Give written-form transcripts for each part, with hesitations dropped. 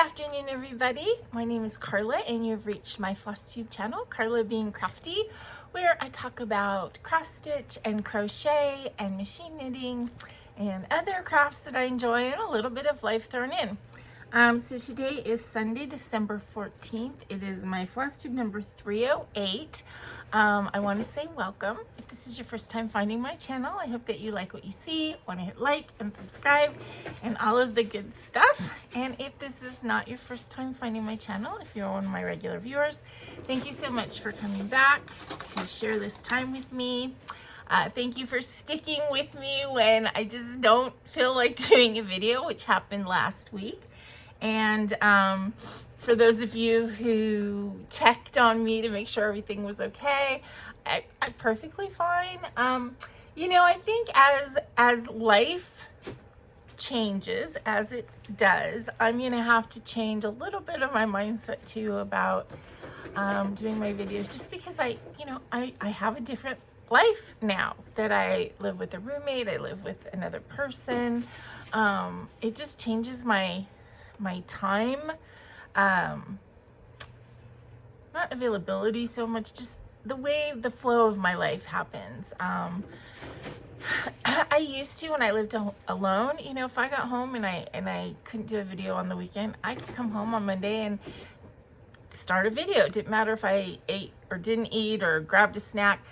afternoon, everybody. My name is Karla, and you've reached my FlossTube channel, KarlaBeingCrafty, where I talk about cross-stitch and crochet and machine knitting and other crafts that I enjoy and a little bit of life thrown in. So today is Sunday, December 14th. It is my FlossTube number 308. I want to say welcome. If this is your first time finding my channel, I hope that you like what you see, want to hit like and subscribe and all of the good stuff. And if this is not your first time finding my channel, if you're one of my regular viewers, thank you so much for coming back to share this time with me. Thank you for sticking with me when I just don't feel like doing a video, which happened last week. And for those of you who checked on me to make sure everything was okay, I'm perfectly fine. You know, I think as life changes, as it does, I'm gonna have to change a little bit of my mindset too about doing my videos, just because I have a different life now, that I live with a roommate, I live with another person. It just changes my time, not availability so much, just the way the flow of my life happens. I used to, when I lived alone, you know, if I got home and I couldn't do a video on the weekend, I could come home on Monday and start a video. It didn't matter if I ate or didn't eat or grabbed a snack.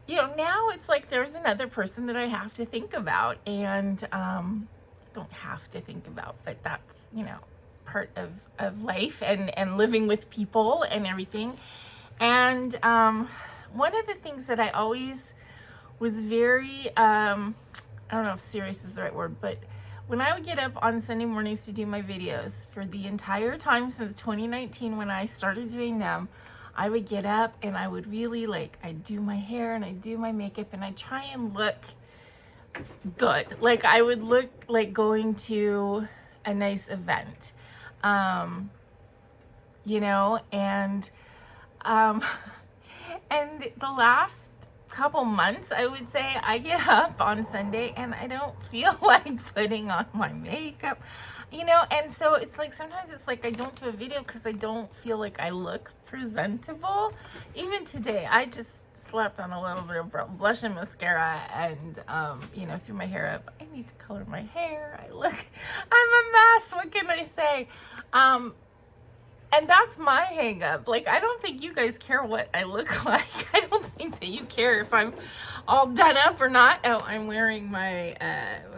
You know, now it's like there's another person that I have to think about, and don't have to think about, but that's, you know, part of life and living with people and everything. And one of the things that I always was very, I don't know if serious is the right word, but when I would get up on Sunday mornings to do my videos, for the entire time since 2019 when I started doing them, I would get up and I would really, like, I'd do my hair and I'd do my makeup and I'd try and look good. Like, I would look like going to a nice event, you know, and the last couple months, I would say, I get up on Sunday and I don't feel like putting on my makeup, you know. And so it's like, sometimes it's like I don't do a video because I don't feel like I look presentable. Even today, I just slapped on a little bit of blush and mascara and, you know, threw my hair up. I need to color my hair. I'm a mess. What can I say? And that's my hang up. Like, I don't think you guys care what I look like. I don't think that you care if I'm all done up or not. Oh, I'm wearing my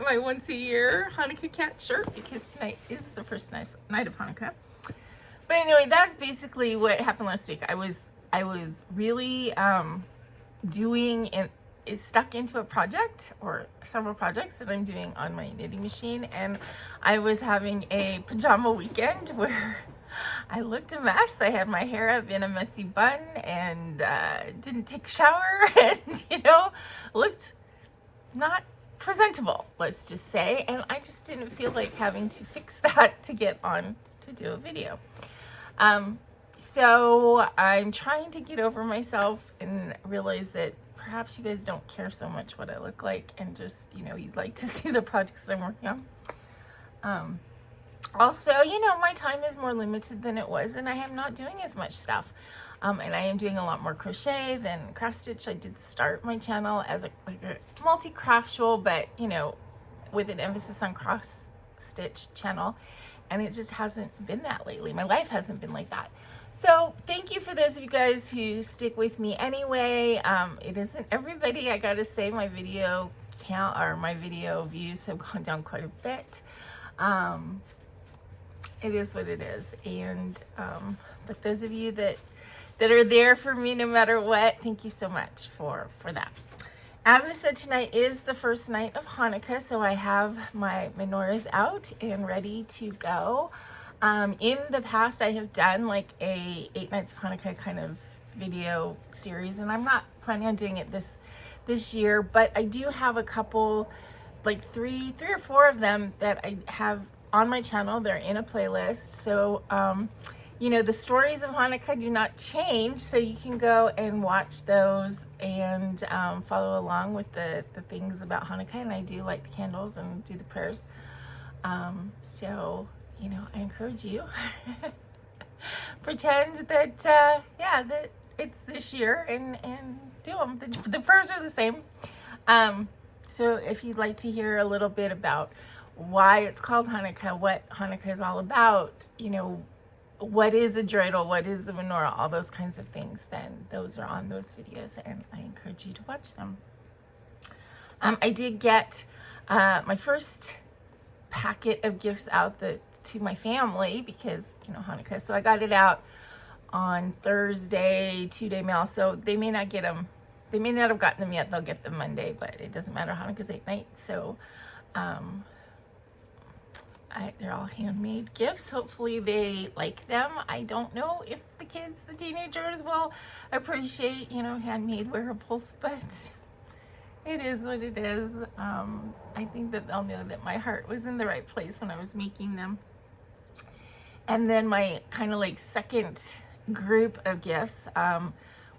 my once a year Hanukkah cat shirt because tonight is the first night of Hanukkah. But anyway, that's basically what happened last week. I was really stuck into a project, or several projects that I'm doing on my knitting machine, and I was having a pajama weekend where I looked a mess. I had my hair up in a messy bun and didn't take a shower and, you know, looked not presentable, let's just say. And I just didn't feel like having to fix that to get on to do a video. So I'm trying to get over myself and realize that perhaps you guys don't care so much what I look like, and just, you know, you'd like to see the projects that I'm working on. Also, you know, my time is more limited than it was, and I am not doing as much stuff. And I am doing a lot more crochet than CrossStitch. I did start my channel as a multi-craftual, but, you know, with an emphasis on cross-stitch channel, and it just hasn't been that lately. My life hasn't been like that. So thank you for those of you guys who stick with me anyway. It isn't everybody. I gotta say, my video count, or my video views, have gone down quite a bit. It is what it is. And but those of you that are there for me no matter what, thank you so much for that. As I said, tonight is the first night of Hanukkah, so I have my menorahs out and ready to go. In the past, I have done like a 8 nights of Hanukkah kind of video series, and I'm not planning on doing it this year, but I do have a couple, like three or four of them that I have on my channel. They're in a playlist. So, you know, the stories of Hanukkah do not change, so you can go and watch those and follow along with the things about Hanukkah. And I do light the candles and do the prayers. So you know, I encourage you, pretend that, yeah, that it's this year and do them. The furs are the same. So if you'd like to hear a little bit about why it's called Hanukkah, what Hanukkah is all about, you know, what is a dreidel, what is the menorah, all those kinds of things, then those are on those videos, and I encourage you to watch them. I did get my first packet of gifts out to my family because, you know, Hanukkah. So I got it out on Thursday, 2-day mail. So they may not get them. They may not have gotten them yet. They'll get them Monday, but it doesn't matter. Hanukkah's 8 nights. So they're all handmade gifts. Hopefully they like them. I don't know if the kids, the teenagers, will appreciate, you know, handmade wearables, but it is what it is. I think that they'll know that my heart was in the right place when I was making them. And then my kind of like second group of gifts,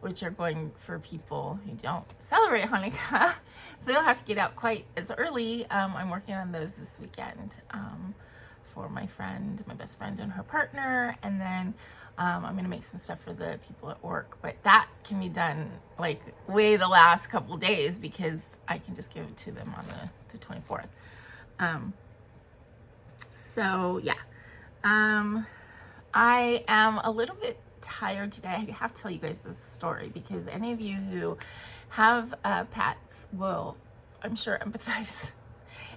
which are going for people who don't celebrate Hanukkah, so they don't have to get out quite as early. I'm working on those this weekend for my friend, my best friend and her partner, and then I'm gonna make some stuff for the people at work, but that can be done like way the last couple days because I can just give it to them on the 24th. So yeah, I am a little bit tired today. I have to tell you guys this story because any of you who have pets will, I'm sure, empathize.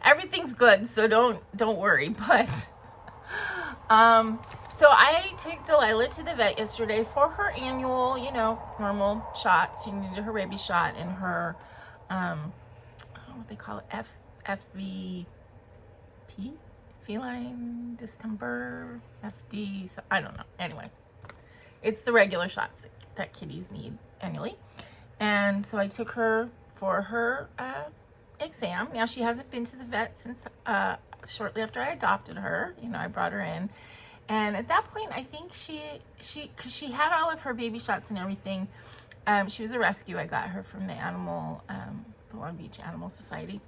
Everything's good, so don't worry, but so I took Delilah to the vet yesterday for her annual, you know, normal shots. She needed her rabies shot and her I don't know what they call it, FVP, feline distemper, FD, so I don't know. Anyway, it's the regular shots that kitties need annually. And so I took her for her exam. Now she hasn't been to the vet since shortly after I adopted her. You know, I brought her in, and at that point I think because she had all of her baby shots and everything. She was a rescue. I got her from the Long Beach Animal Society.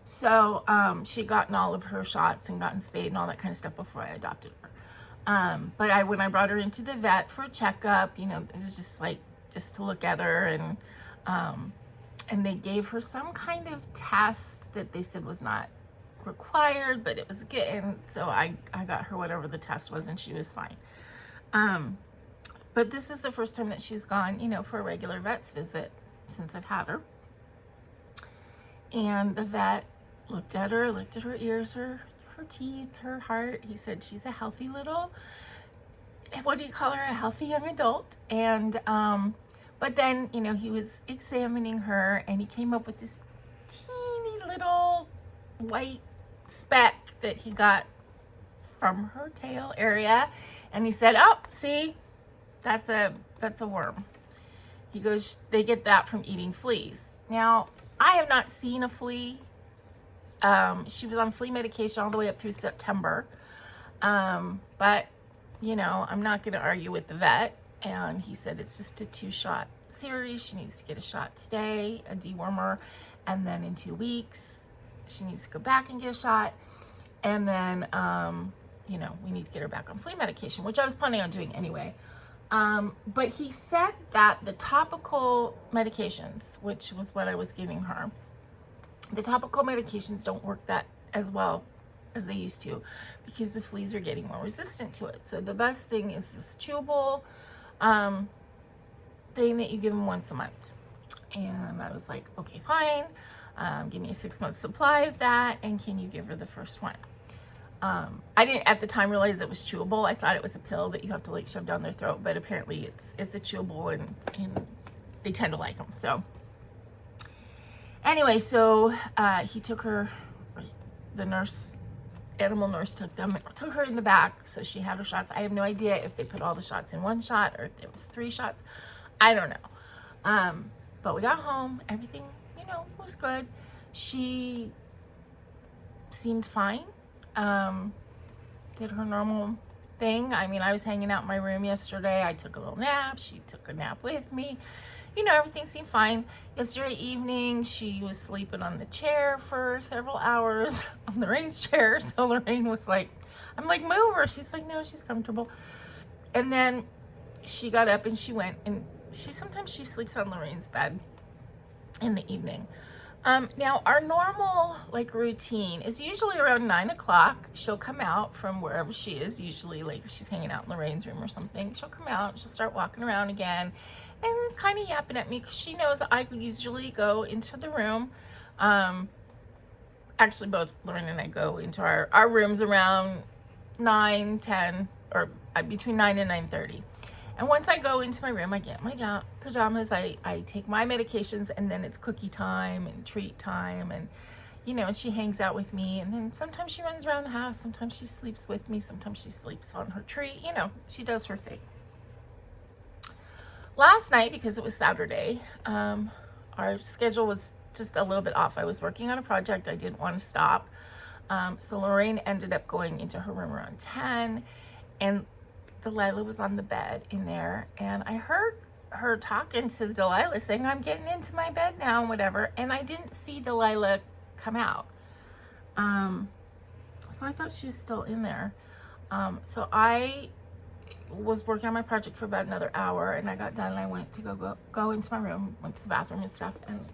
So she'd gotten all of her shots and gotten spayed and all that kind of stuff before I adopted her. But when I brought her into the vet for a checkup, you know, it was just to look at her, and they gave her some kind of test that they said was not required, but it was good. And so I got her whatever the test was, and she was fine. But this is the first time that she's gone, you know, for a regular vet's visit since I've had her. And the vet looked at her ears, her teeth, her heart. He said she's a healthy little, what do you call her, a healthy young adult. And but then, you know, he was examining her and he came up with this teeny little white speck that he got from her tail area, and he said, oh, see, that's a worm. He goes, they get that from eating fleas. Now, I have not seen a flea. She was on flea medication all the way up through September. But, you know, I'm not going to argue with the vet. And he said it's just a 2-shot series. She needs to get a shot today, a dewormer. And then in 2 weeks, she needs to go back and get a shot. And then, you know, we need to get her back on flea medication, which I was planning on doing anyway. But he said that the topical medications, which was what I was giving her, the topical medications don't work that as well as they used to because the fleas are getting more resistant to it. So the best thing is this chewable thing that you give them once a month. And I was like, okay, fine. Give me a 6-month supply of that. And can you give her the first one? I didn't at the time realize it was chewable. I thought it was a pill that you have to like shove down their throat, but apparently it's a chewable, and they tend to like them. So anyway, so he took her, the animal nurse took her in the back, so she had her shots. I have no idea if they put all the shots in one shot or if there was 3 shots. I don't know. But we got home, everything, you know, was good. She seemed fine. Did her normal thing. I mean, I was hanging out in my room yesterday. I took a little nap. She took a nap with me. you know, everything seemed fine. Yesterday evening, she was sleeping on the chair for several hours, on Lorraine's chair. So Lorraine was like, I'm like, move her. She's like, no, she's comfortable. And then she got up and she went, and sometimes she sleeps on Lorraine's bed in the evening. Now our normal like routine is usually around 9 o'clock. She'll come out from wherever she is, usually like if she's hanging out in Lorraine's room or something. She'll come out, she'll start walking around again and kind of yapping at me because she knows I usually go into the room. Actually both Lorraine and I go into our rooms around 9, 10, or between 9 and 9:30. And once I go into my room, I get my pajamas, I take my medications, and then it's cookie time and treat time, and you know, and she hangs out with me, and then sometimes she runs around the house, sometimes she sleeps with me, sometimes she sleeps on her tree, you know, she does her thing. Last night, because it was Saturday, our schedule was just a little bit off. I was working on a project, I didn't want to stop. So Lorraine ended up going into her room around 10, and Delilah was on the bed in there, and I heard her talking to Delilah saying, I'm getting into my bed now and whatever, and I didn't see Delilah come out. So I thought she was still in there. So I was working on my project for about another hour, and I got done and I went to go into my room, went to the bathroom and stuff, and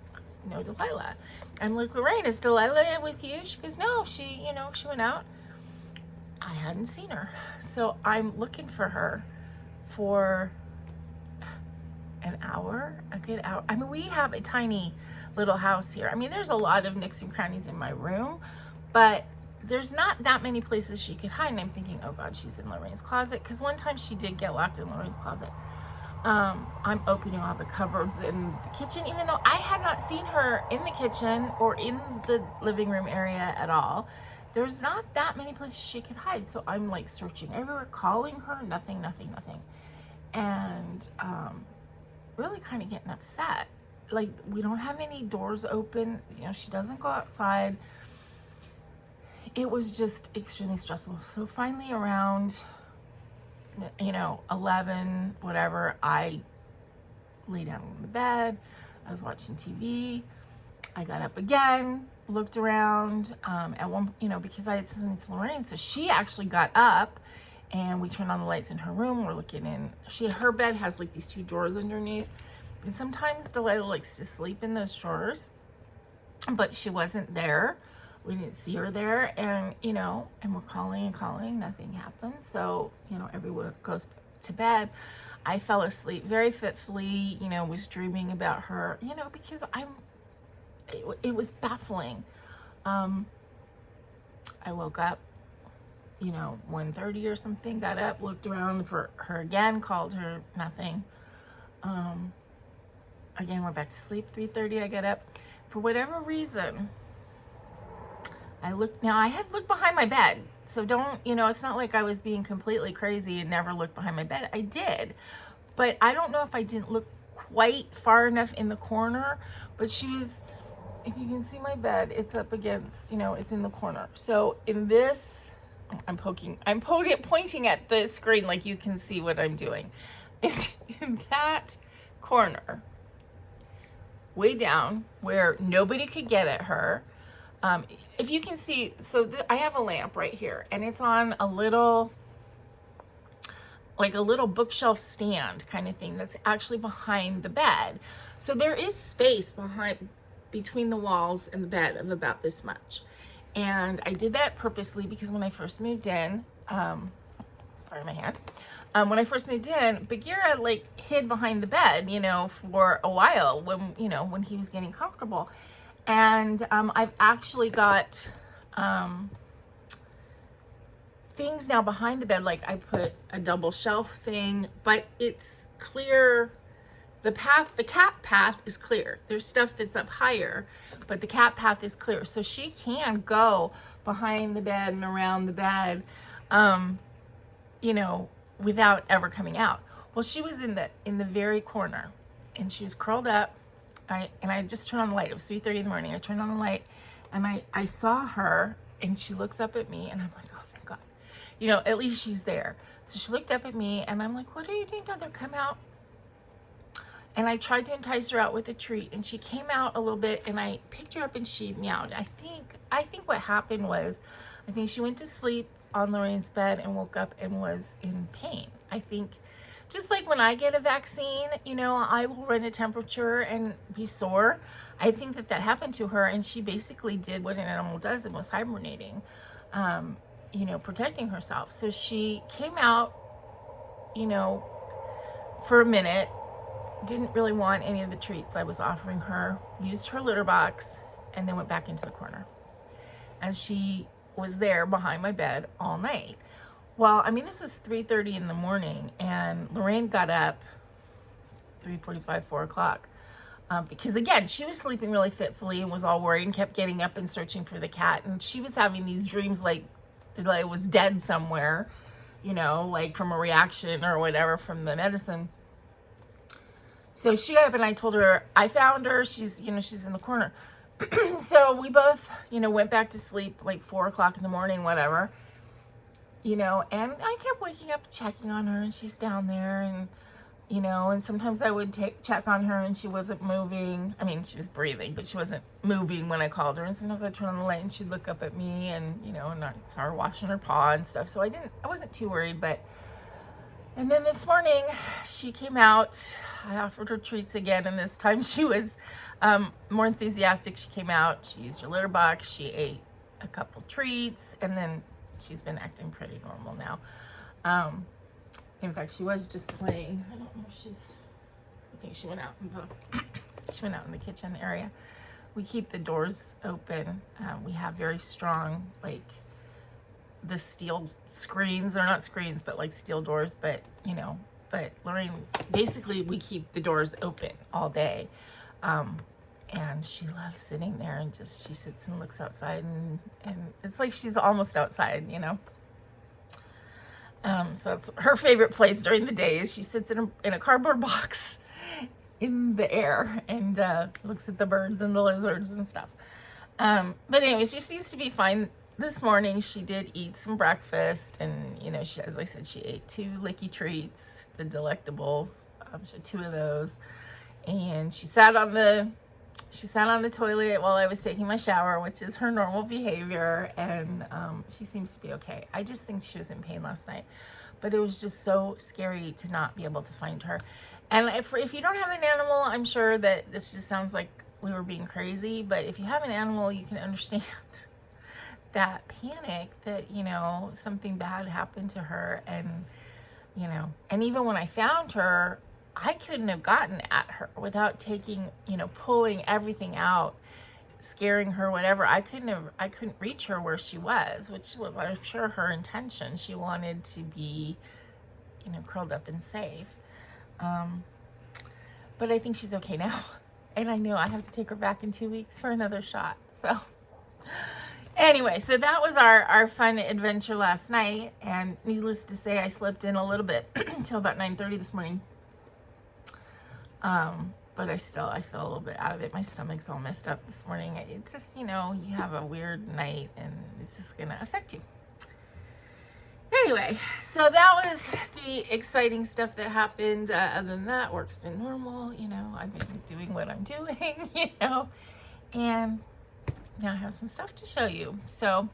no Delilah. I'm like, Lorraine, is Delilah with you? She goes, no, she went out. I hadn't seen her. So I'm looking for her for an hour, a good hour. I mean, we have a tiny little house here. I mean, there's a lot of nooks and crannies in my room, but there's not that many places she could hide. And I'm thinking, oh God, she's in Lorraine's closet. Because one time she did get locked in Lorraine's closet. I'm opening all the cupboards in the kitchen, even though I had not seen her in the kitchen or in the living room area at all. There's not that many places she could hide. So I'm like searching everywhere, calling her, nothing. And really kind of getting upset. Like, we don't have any doors open. You know, she doesn't go outside. It was just extremely stressful. So finally around, 11, whatever, I lay down on the bed. I was watching TV. I got up again, looked around at one, because I had something to Lorraine. So she actually got up and we turned on the lights in her room. We're looking in, her bed has like these two drawers underneath. And sometimes Delilah likes to sleep in those drawers, but she wasn't there. We didn't see her there, and and we're calling and calling, nothing happened. So, everyone goes to bed. I fell asleep very fitfully, was dreaming about her, because it was baffling. I woke up, 1:30 or something, got up, looked around for her again, called her, nothing. Again, went back to sleep, 3:30, I got up. For whatever reason, I had looked behind my bed. So don't, it's not like I was being completely crazy and never looked behind my bed. I did, but I don't know if I didn't look quite far enough in the corner, but she was, if you can see my bed, it's up against, it's in the corner. So in this, I'm pointing at the screen like you can see what I'm doing. In that corner, way down where nobody could get at her. If you can see, so I have a lamp right here, and it's on a little bookshelf stand kind of thing that's actually behind the bed. So there is space between the walls and the bed of about this much. And I did that purposely because when I first moved in, sorry, my hand. When I first moved in, Bagheera hid behind the bed, for a while when he was getting comfortable. And I've actually got things now behind the bed, like I put a double shelf thing, but it's clear. The cat path is clear. There's stuff that's up higher, but the cat path is clear. So she can go behind the bed and around the bed, without ever coming out. Well, she was in the very corner, and she was curled up. I just turned on the light. It was 3:30 in the morning. I turned on the light, and I saw her, and she looks up at me, and I'm like, oh, thank God. At least she's there. So she looked up at me, and I'm like, what are you doing down there? Come out. And I tried to entice her out with a treat, and she came out a little bit, and I picked her up and she meowed. I think what happened was, I think she went to sleep on Lorraine's bed and woke up and was in pain. I think just like when I get a vaccine, you know, I will run a temperature and be sore. I think that happened to her, and she basically did what an animal does and was hibernating, you know, protecting herself. So she came out, you know, for a minute, didn't really want any of the treats I was offering her, used her litter box, and then went back into the corner. And she was there behind my bed all night. Well, I mean, this was 3:30 in the morning, and Lorraine got up 3:45, 4 o'clock. Because again, she was sleeping really fitfully and was all worried and kept getting up and searching for the cat. And she was having these dreams like it was dead somewhere, you know, like from a reaction or whatever from the medicine. So she got up and I told her, I found her. She's, you know, she's in the corner. So we both, you know, went back to sleep like 4 o'clock in the morning, whatever, you know, and I kept waking up checking on her, and she's down there, and, you know, and sometimes I would check on her and she wasn't moving. I mean, she was breathing, but she wasn't moving when I called her. And sometimes I'd turn on the light and she'd look up at me, and, you know, and I saw her washing her paw and stuff. So I wasn't too worried, but, and then this morning she came out. I offered her treats again, and this time she was more enthusiastic. She came out, she used her litter box, she ate a couple treats, and then she's been acting pretty normal now. In fact, she was just playing. I don't know if I think she went out in the kitchen area. We keep the doors open. We have very strong, like, the steel screens. They're not screens, but like steel doors, but, you know, but Lorraine, basically we keep the doors open all day. And she loves sitting there and just, she sits and looks outside, and it's like she's almost outside, you know. So that's her favorite place during the day, is she sits in a cardboard box in the air and looks at the birds and the lizards and stuff. But anyways, she seems to be fine. This morning she did eat some breakfast, and, you know, she, as I said, she ate 2 licky treats, the delectables. She had 2 of those, and she sat on the toilet while I was taking my shower, which is her normal behavior, and she seems to be okay. I just think she was in pain last night, but it was just so scary to not be able to find her. And if you don't have an animal, I'm sure that this just sounds like we were being crazy, but if you have an animal, you can understand that panic that, you know, something bad happened to her. And, you know, and even when I found her, I couldn't have gotten at her without taking, you know, pulling everything out, scaring her, whatever. I couldn't reach her where she was, which was, I'm sure, her intention. She wanted to be, you know, curled up and safe. But I think she's okay now. And I know I have to take her back in 2 weeks for another shot. So anyway, so that was our fun adventure last night. And needless to say, I slept in a little bit until about 9:30 this morning. But I feel a little bit out of it. My stomach's all messed up this morning. It's just, you know, you have a weird night and it's just gonna affect you. Anyway, so that was the exciting stuff that happened. Other than that, work's been normal. You know, I've been doing what I'm doing, you know, and now I have some stuff to show you. So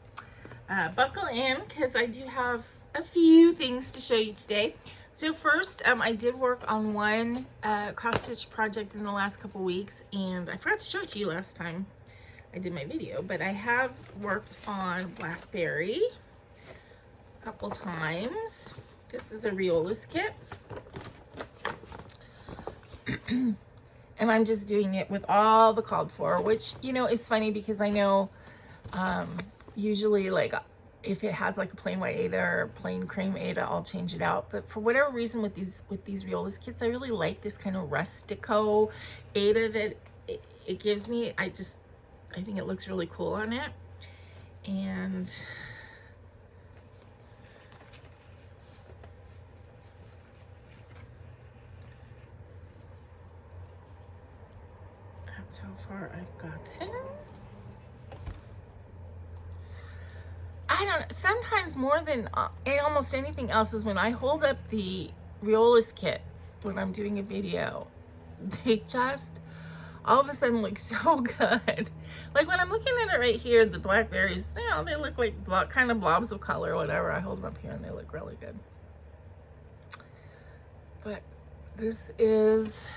buckle in, because I do have a few things to show you today. So first, I did work on one cross-stitch project in the last couple weeks, and I forgot to show it to you last time I did my video, but I have worked on Blackberry a couple times. This is a Riolis kit. And I'm just doing it with all the called for, which, you know, is funny because I know usually, like, if it has like a plain white Aida or plain cream Aida, I'll change it out. But for whatever reason with these Riolis kits, I really like this kind of rustico Aida that it gives me. I think it looks really cool on it. And that's how far I've gotten. I don't know, sometimes more than almost anything else is when I hold up the Riolis kits when I'm doing a video, they just all of a sudden look so good. Like when I'm looking at it right here, the blackberries, you know, they look like kind of blobs of color or whatever. I hold them up here and they look really good. But this is,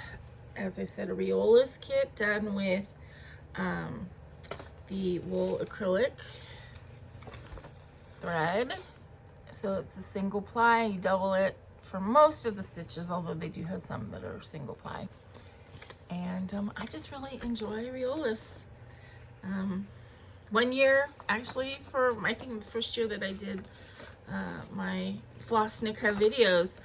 as I said, a Riolis kit done with the wool acrylic thread. So it's a single ply. You double it for most of the stitches, although they do have some that are single ply. And I just really enjoy Riolis. One year, actually, for I think the first year that I did my FlossTube videos,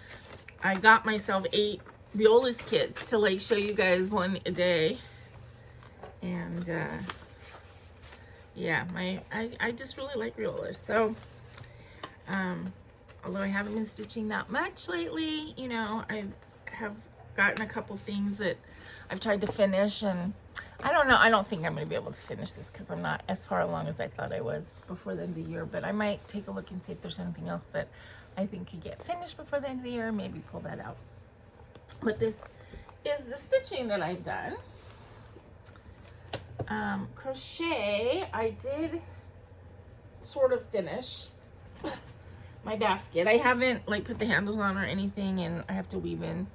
I got myself 8 Riolis kits to like show you guys one a day. And yeah, I just really like Riolis. So although I haven't been stitching that much lately, you know, I have gotten a couple things that I've tried to finish, and I don't know, I don't think I'm going to be able to finish this because I'm not as far along as I thought I was before the end of the year, but I might take a look and see if there's anything else that I think could get finished before the end of the year, maybe pull that out. But this is the stitching that I've done. Crochet, I did sort of finish my basket. I haven't like put the handles on or anything, and I have to weave in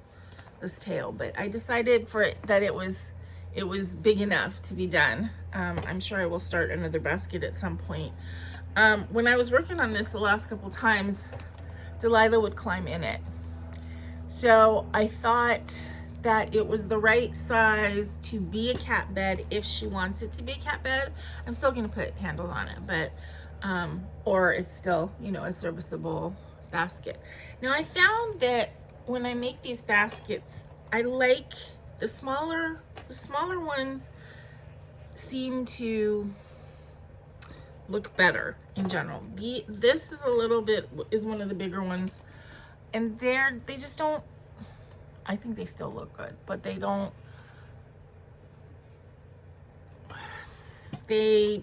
this tail, but I decided for it that it was big enough to be done. I'm sure I will start another basket at some point. When I was working on this the last couple times, Delilah would climb in it. So I thought that it was the right size to be a cat bed if she wants it to be a cat bed. I'm still gonna put handles on it, but or it's still, you know, a serviceable basket. Now I found that when I make these baskets, I like the smaller ones seem to look better in general. This is a little bit, is one of the bigger ones, and they just don't, I think they still look good, but they don't, they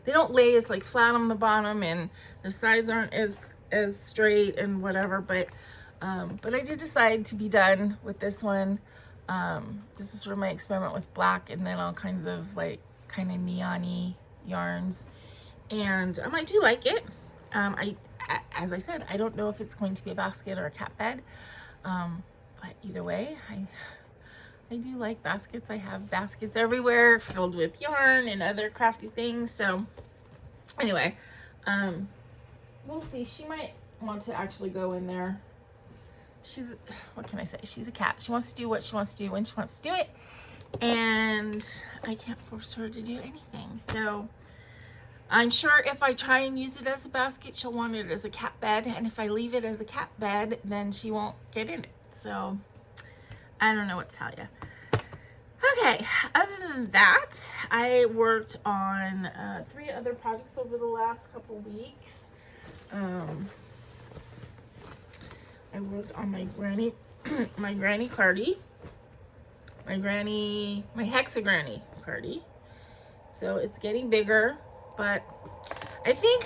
don't lay as like flat on the bottom, and the sides aren't as straight and whatever, but I did decide to be done with this one. This was sort of my experiment with black and then all kinds of like kind of neon-y yarns, and I do like it. As I said, I don't know if it's going to be a basket or a cat bed, but either way, I do like baskets. I have baskets everywhere filled with yarn and other crafty things. So anyway, we'll see. She might want to actually go in there. She's, what can I say? She's a cat. She wants to do what she wants to do when she wants to do it. And I can't force her to do anything. So I'm sure if I try and use it as a basket, she'll want it as a cat bed. And if I leave it as a cat bed, then she won't get in it. So I don't know what to tell you. Okay, other than that, I worked on 3 other projects over the last couple weeks. I worked on my granny, my hexagranny cardi. So it's getting bigger, but I think,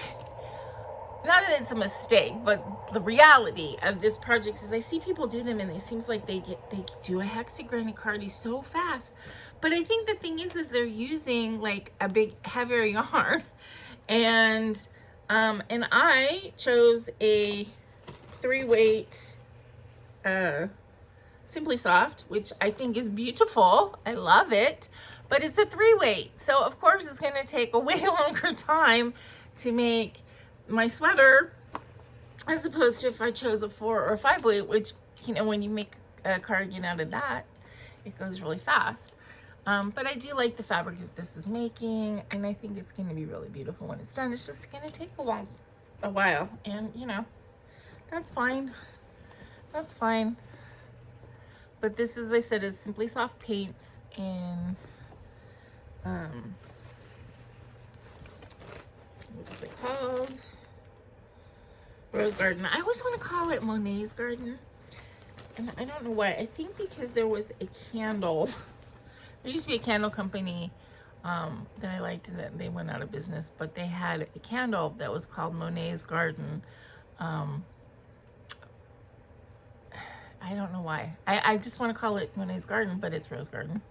not that it's a mistake, but the reality of this project is I see people do them and it seems like they do a hexagranny cardi so fast. But I think the thing is they're using like a big heavier yarn, and I chose a 3-weight Simply Soft, which I think is beautiful. I love it, but it's a 3-weight, so of course it's going to take a way longer time to make my sweater as opposed to if I chose a 4 or 5-weight, which, you know, when you make a cardigan out of that, it goes really fast. But I do like the fabric that this is making, and I think it's going to be really beautiful when it's done. It's just going to take a while, and you know, that's fine. That's fine. But this, as I said, is Simply Soft paints in what's it called? Rose Garden. I always want to call it Monet's Garden, and I don't know why. I think because there was a candle. There used to be a candle company that I liked, and that they went out of business, but they had a candle that was called Monet's Garden. I I don't know why. I just want to call it Monet's Garden, but it's Rose Garden.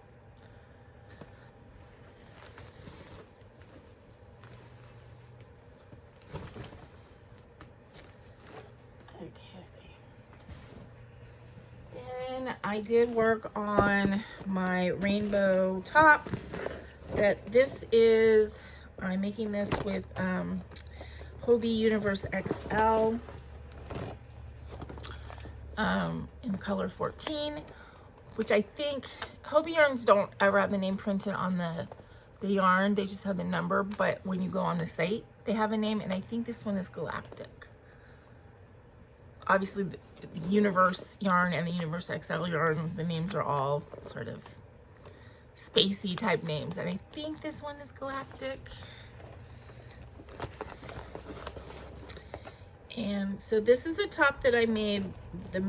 I did work on my rainbow top. I'm making this with Hobie Universe XL in color 14, which I think Hobie yarns don't ever have the name printed on the yarn. They just have the number, but when you go on the site, they have a name, and I think this one is Galactic. Obviously, the Universe yarn and the Universe XL yarn, the names are all sort of spacey type names, and I think this one is Galactic. And so this is a top that I made the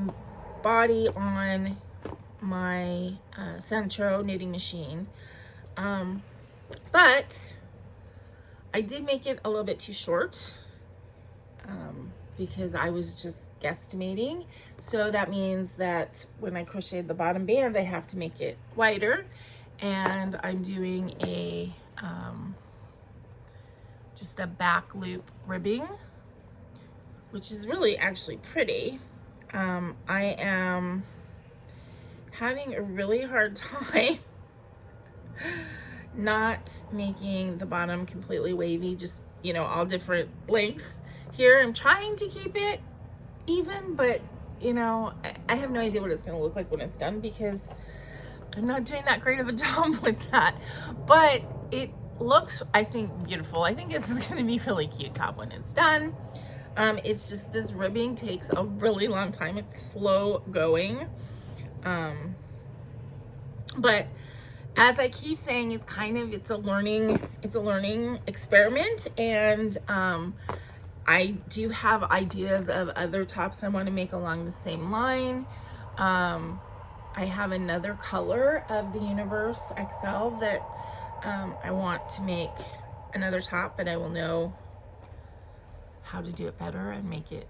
body on my Centro knitting machine, but I did make it a little bit too short. Because I was just guesstimating. So that means that when I crocheted the bottom band, I have to make it wider. And I'm doing a just a back loop ribbing, which is really actually pretty. I am having a really hard time not making the bottom completely wavy, just, you know, all different lengths. Here I'm trying to keep it even, but you know, I have no idea what it's going to look like when it's done because I'm not doing that great of a job with that. But it looks, I think, beautiful. I think this is going to be a really cute top when it's done. It's just this ribbing takes a really long time. It's slow going. But as I keep saying, it's a learning experiment, and I do have ideas of other tops I want to make along the same line. I have another color of the Universe XL that I want to make another top, but I will know how to do it better and make it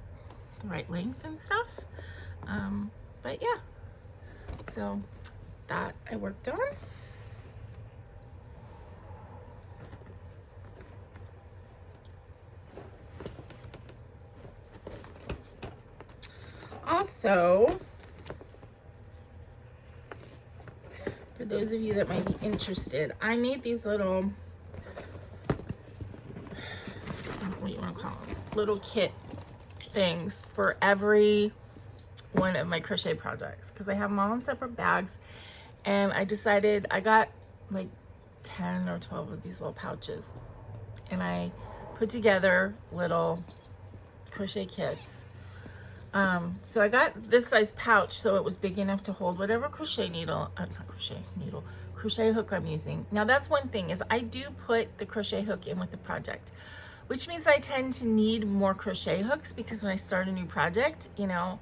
the right length and stuff. But yeah, so that I worked on. Also, for those of you that might be interested, I made these little, what do you want to call them? Little kit things for every one of my crochet projects because I have them all in separate bags, and I decided I got like 10 or 12 of these little pouches, and I put together little crochet kits. So I got this size pouch, so it was big enough to hold whatever crochet hook I'm using. Now that's one thing, is I do put the crochet hook in with the project, which means I tend to need more crochet hooks because when I start a new project, you know,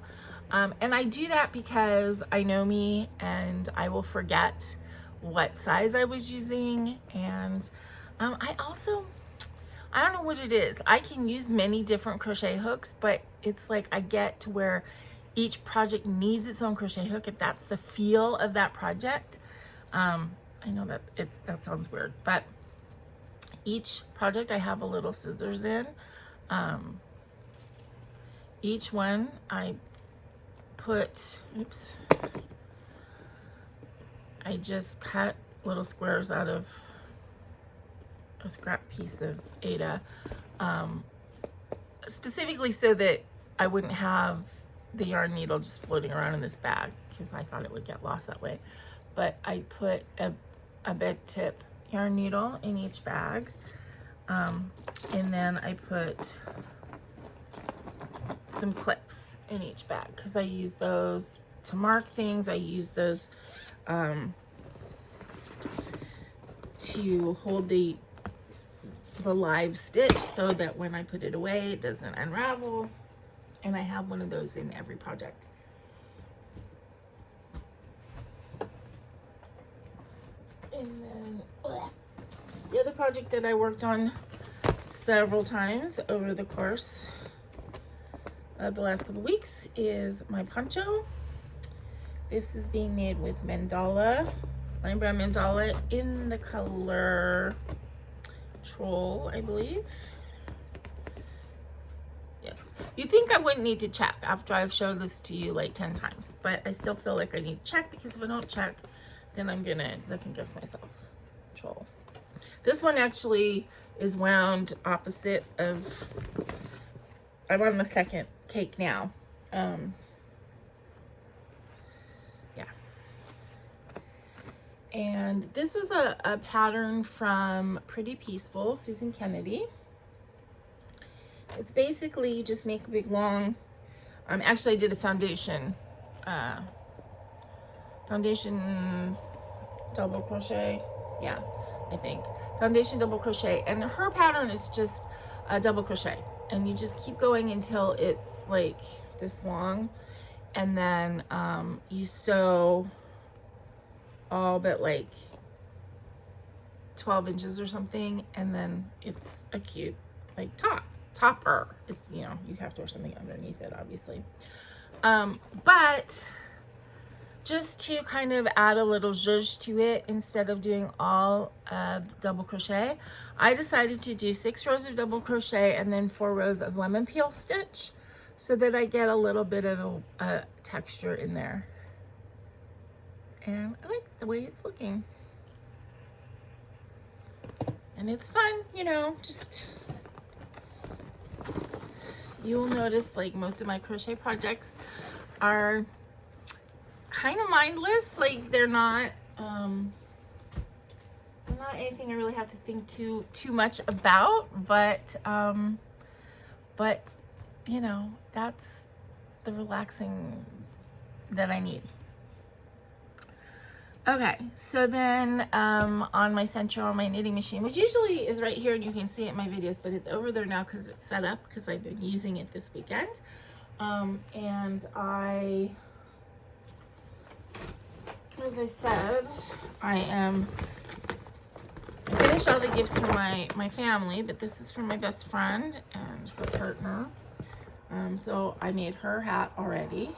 and I do that because I know me and I will forget what size I was using. And I don't know what it is. I can use many different crochet hooks, but it's like I get to where each project needs its own crochet hook if that's the feel of that project. I know that that sounds weird, but each project I have a little scissors in. Each one I put, I just cut little squares out of a scrap piece of Aida, specifically so that I wouldn't have the yarn needle just floating around in this bag because I thought it would get lost that way. But I put a bed tip yarn needle in each bag, and then I put some clips in each bag because I use those to mark things. I use those to hold the live stitch so that when I put it away it doesn't unravel, and I have one of those in every project. And then the other project that I worked on several times over the course of the last couple weeks is my poncho. This is being made with mandala, Line Brown mandala in the color Troll, I believe. Yes. You'd think I wouldn't need to check after I've showed this to you like 10 times, but I still feel like I need to check, because if I don't check, then I'm gonna second guess myself. Troll. This one actually is wound opposite of, I'm on the second cake now. Yeah. And this was a pattern from Pretty Peaceful, Susan Kennedy. It's basically, you just make a big long, actually I did a foundation double crochet. Yeah, I think. Foundation double crochet. And her pattern is just a double crochet. And you just keep going until it's like this long. And then you sew all but like 12 inches or something. And then it's a cute like topper. It's, you know, you have to wear something underneath it, obviously. But just to kind of add a little zhuzh to it, instead of doing all double crochet, I decided to do 6 rows of double crochet and then 4 rows of lemon peel stitch, so that I get a little bit of a texture in there. And I like the way it's looking. And it's fun, you know, just, you will notice like most of my crochet projects are kind of mindless. Like they're not anything I really have to think too much about, but you know, that's the relaxing that I need. Okay, so then on my Centro, on my knitting machine, which usually is right here and you can see it in my videos, but it's over there now because it's set up, because I've been using it this weekend. And I, as I said, I finished all the gifts for my family, but this is for my best friend and her partner. So I made her hat already.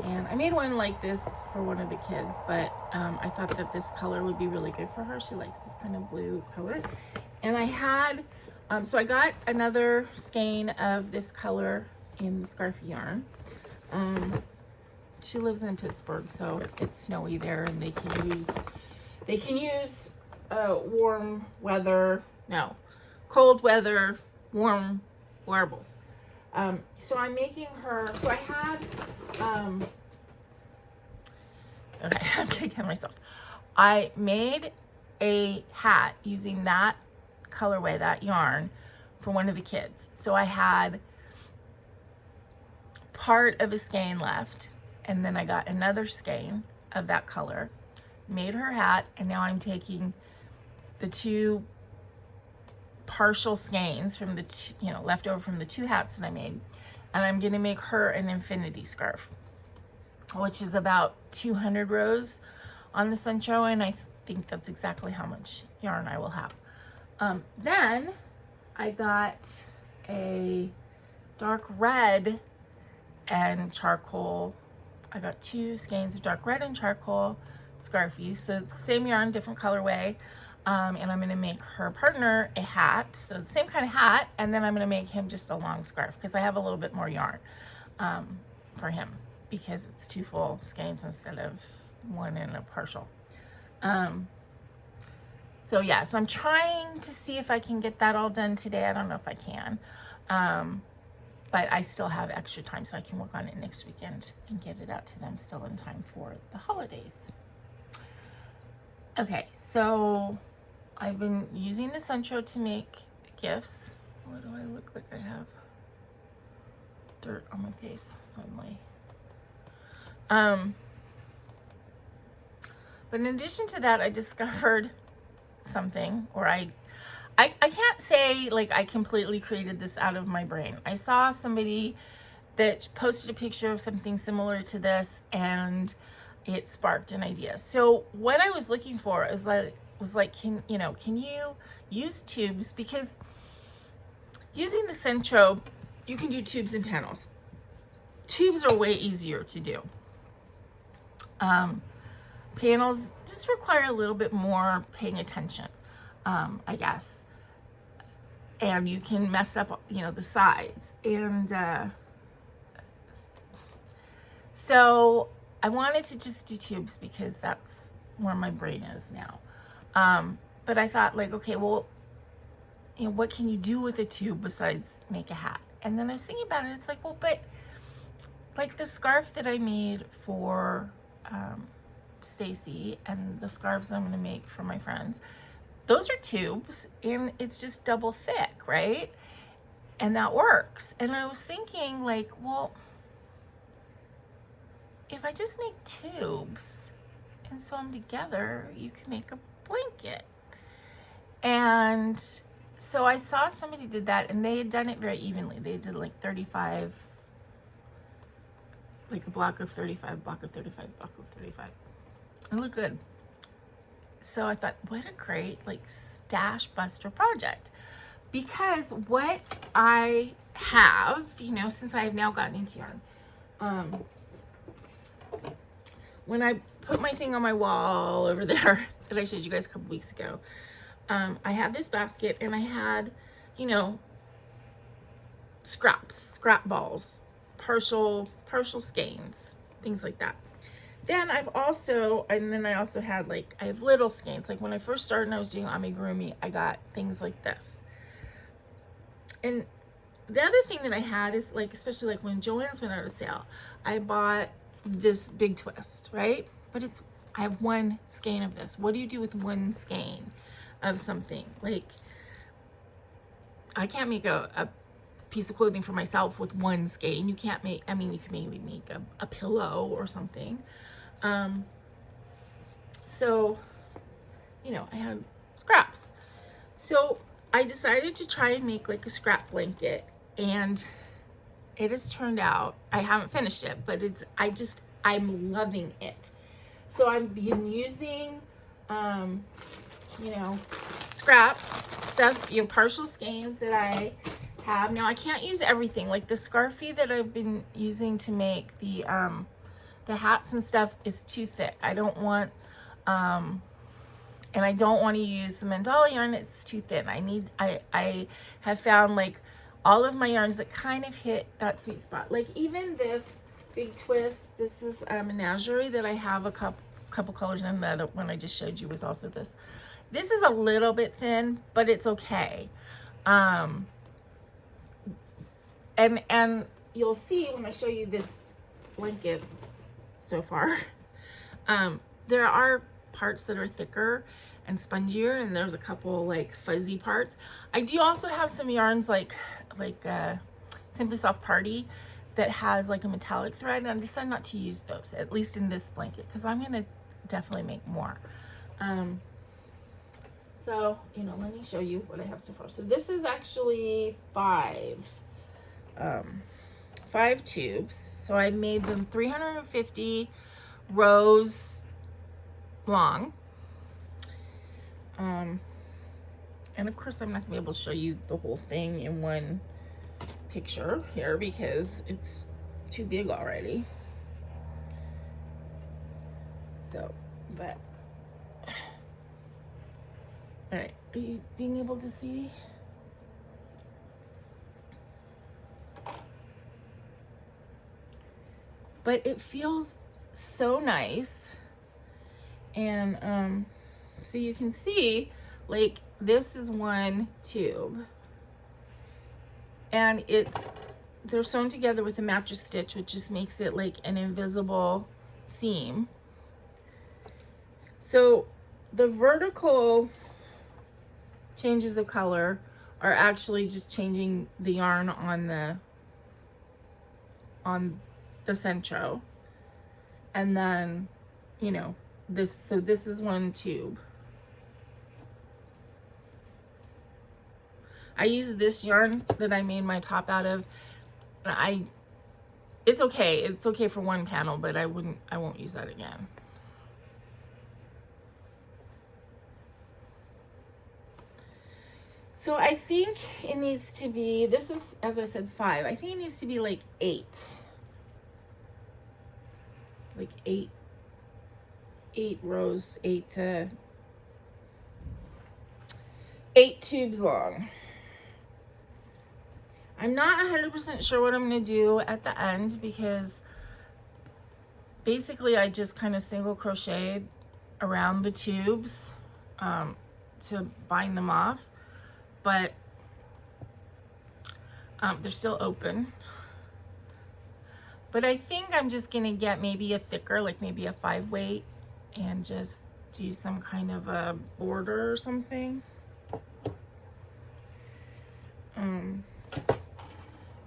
And I made one like this for one of the kids, but I thought that this color would be really good for her. She likes this kind of blue color. And I had, so I got another skein of this color in the scarf yarn. She lives in Pittsburgh, so it's snowy there, and they can use warm weather, no, cold weather, warm wearables. So I'm making her, so I had, okay, I'm kicking myself. I made a hat using that colorway, that yarn, for one of the kids. So I had part of a skein left, and then I got another skein of that color, made her hat, and now I'm taking the 2 partial skeins from the two, you know, left over from the 2 hats that I made, and I'm going to make her an infinity scarf, which is about 200 rows on the Centro, and I think that's exactly how much yarn I will have. Then I got a dark red and charcoal. I got 2 skeins of dark red and charcoal scarfies, so it's the same yarn, different colorway. And I'm going to make her partner a hat, so the same kind of hat, and then I'm going to make him just a long scarf, because I have a little bit more yarn for him, because it's 2 full skeins instead of 1 and a partial. So yeah, so I'm trying to see if I can get that all done today. I don't know if I can, but I still have extra time, so I can work on it next weekend and get it out to them still in time for the holidays. Okay, so I've been using the Centro to make gifts. What do I look like? I have dirt on my face suddenly. But in addition to that, I discovered something, or I can't say like I completely created this out of my brain. I saw somebody that posted a picture of something similar to this, and it sparked an idea. So what I was looking for was like, can you use tubes? Because using the Centro, you can do tubes and panels. tubes are way easier to do. Panels just require a little bit more paying attention, I guess. And you can mess up, you know, the sides. And so I wanted to just do tubes because that's where my brain is now. But I thought, like, okay, well, you know, what can you do with a tube besides make a hat? And then I was thinking about it. It's like, well, but like the scarf that I made for Stacy and the scarves I'm going to make for my friends, those are tubes and it's just double thick, right? And that works. And I was thinking, like, well, if I just make tubes and sew them together, you can make a blanket. And so I saw somebody did that, and they had done it very evenly. They did like 35, like a block of 35, block of 35, block of 35. It looked good. So I thought, what a great like stash buster project. Because what I have, you know, since I have now gotten into yarn, when I put my thing on my wall over there that I showed you guys a couple weeks ago, I had this basket and I had, you know, scrap balls, partial skeins, things like that. Then I also had like, I have little skeins. Like when I first started and I was doing amigurumi, I got things like this. And the other thing that I had is like, especially like when Joann's went out of sale, I bought this big twist, right? But I have one skein of this. What do you do with one skein of something? Like, I can't make a piece of clothing for myself with one skein. You can't make, I mean, you can maybe make a pillow or something. So, you know, I had scraps. So I decided to try and make like a scrap blanket, and it has turned out, I haven't finished it, but I'm loving it. So I've been using, you know, scraps, stuff, you know, partial skeins that I have. Now I can't use everything. Like the scarfie that I've been using to make the hats and stuff is too thick. I don't want, and I don't want to use the mandala yarn. It's too thin. I have found like all of my yarns that kind of hit that sweet spot. Like even this big twist, this is a menagerie that I have a couple colors in. The other one I just showed you was also this. This is a little bit thin, but it's okay. And you'll see when I show you this blanket so far, there are parts that are thicker and spongier, and there's a couple like fuzzy parts. I do also have some yarns like Simply Soft Party that has like a metallic thread, and I decided not to use those, at least in this blanket, because I'm gonna definitely make more. So, you know, let me show you what I have so far. So this is actually five tubes. So I made them 350 rows long. And of course I'm not gonna be able to show you the whole thing in one picture here because it's too big already. So, but, all right, are you being able to see? But it feels so nice. And so you can see, like, this is one tube, and they're sewn together with a mattress stitch, which just makes it like an invisible seam. So the vertical changes of color are actually just changing the yarn on the centro. And then, you know, this is one tube. I use this yarn that I made my top out of. It's okay. It's okay for one panel, but I won't use that again. So I think it needs to be, this is, as I said, 5. I think it needs to be like 8 like eight rows, eight tubes long. I'm not 100% sure what I'm going to do at the end, because basically I just kind of single crocheted around the tubes to bind them off, but they're still open. But I think I'm just going to get maybe a thicker, like maybe a 5-weight, and just do some kind of a border or something.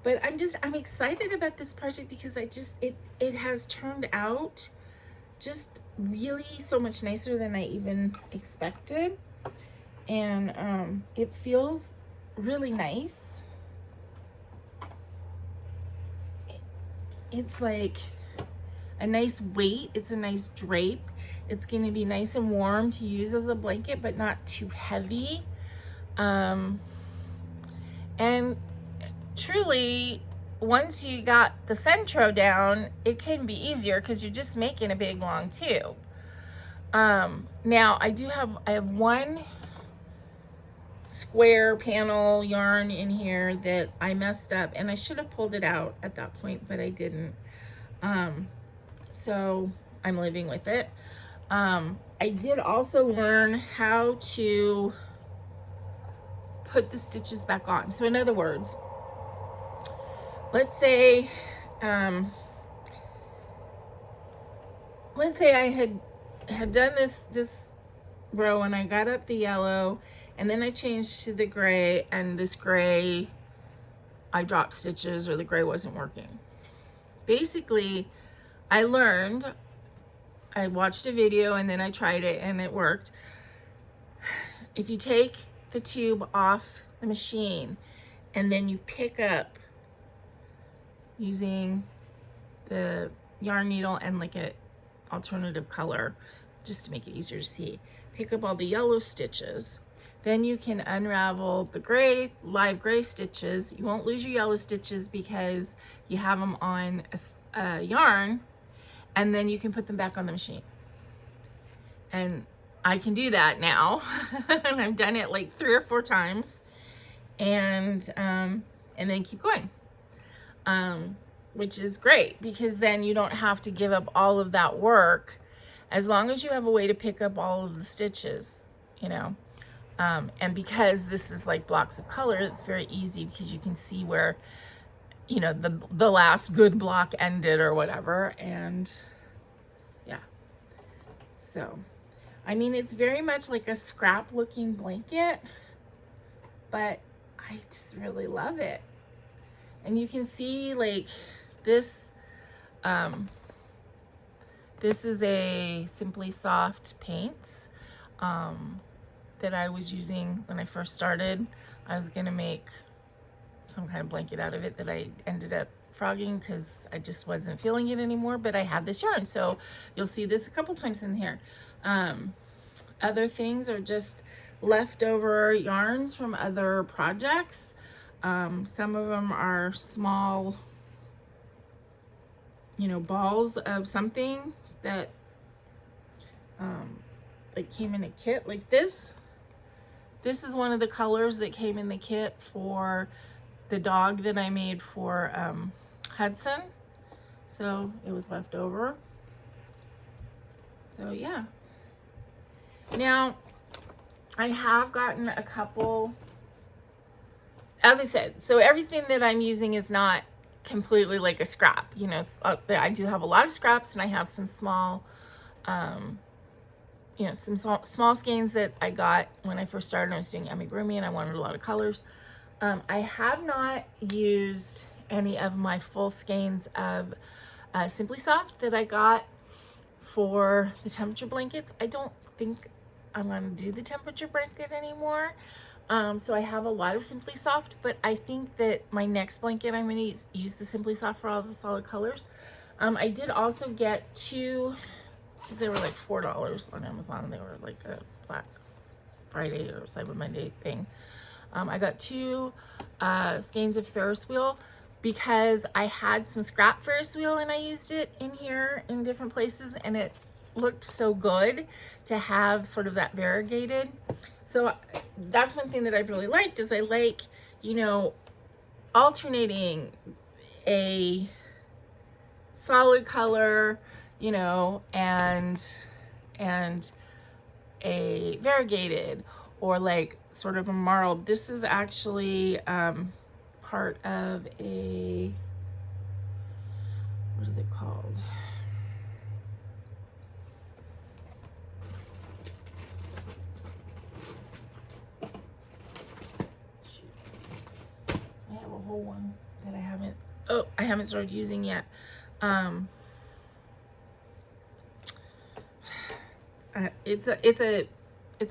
But I'm excited about this project because it has turned out just really so much nicer than I even expected. And it feels really nice. It's like a nice weight. It's a nice drape. It's going to be nice and warm to use as a blanket, but not too heavy. And truly, once you got the centro down, it can be easier because you're just making a big long tube. Now I have one square panel yarn in here that I messed up, and I should have pulled it out at that point, but I didn't. So I'm living with it. I did also learn how to put the stitches back on. So in other words, let's say I had done this row and I got up the yellow, and then I changed to the gray, and this gray I dropped stitches, or the gray wasn't working. Basically, I watched a video and then I tried it and it worked. If you take the tube off the machine and then you pick up using the yarn needle and like an alternative color, just to make it easier to see, pick up all the yellow stitches, then you can unravel the gray, live gray stitches. You won't lose your yellow stitches because you have them on a yarn, and then you can put them back on the machine. And I can do that now. And I've done it like 3 or 4 times, and then keep going. Which is great, because then you don't have to give up all of that work, as long as you have a way to pick up all of the stitches, you know. And because this is like blocks of color, it's very easy because you can see where, you know, the last good block ended or whatever. And yeah, so I mean, it's very much like a scrap looking blanket, but I just really love it. And you can see like this, this is a Simply Soft paints that I was using when I first started. I was gonna make some kind of blanket out of it that I ended up frogging because I just wasn't feeling it anymore, but I had this yarn, so you'll see this a couple times in here. Other things are just leftover yarns from other projects. Some of them are small, you know, balls of something that like came in a kit, like this. This is one of the colors that came in the kit for the dog that I made for Hudson. So it was left over. So yeah. Now, I have gotten a couple, as I said, so everything that I'm using is not completely like a scrap. You know, I do have a lot of scraps, and I have some small, you know, some small skeins that I got when I first started. I was doing amigurumi and I wanted a lot of colors. I have not used any of my full skeins of Simply Soft that I got for the temperature blankets. I don't think I'm going to do the temperature blanket anymore. So I have a lot of Simply Soft, but I think that my next blanket I'm going to use the Simply Soft for all the solid colors. I did also get 2, because they were like $4 on Amazon. They were like a Black Friday or Cyber Monday thing. I got 2 skeins of Ferris wheel. because I had some scrap Ferris wheel and I used it in here in different places, and it looked so good to have sort of that variegated. So that's one thing that I've really liked, is I like, you know, alternating a solid color, you know, and a variegated, or like sort of a marled. This is actually part of a, what is it called? Shoot. I have a whole one that I haven't started using yet. It's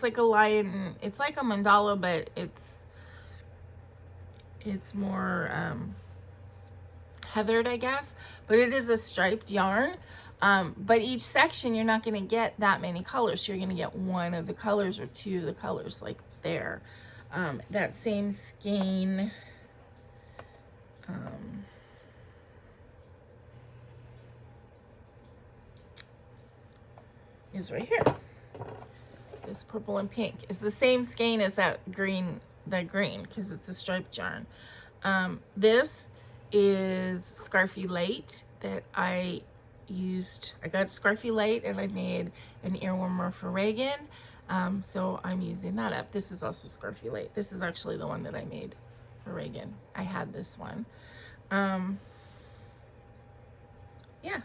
like a lion, it's like a mandala, but it's more heathered, I guess, but it is a striped yarn. But each section, you're not going to get that many colors. You're going to get one of the colors or two of the colors, like there. That same skein, is right here. This purple and pink is the same skein as that green, because it's a striped yarn. This is Scarfy Late that I used. I got Scarfy Late and I made an earwarmer for Reagan. So I'm using that up. This is also Scarfy Late. This is actually the one that I made for Reagan. I had this one. Yeah,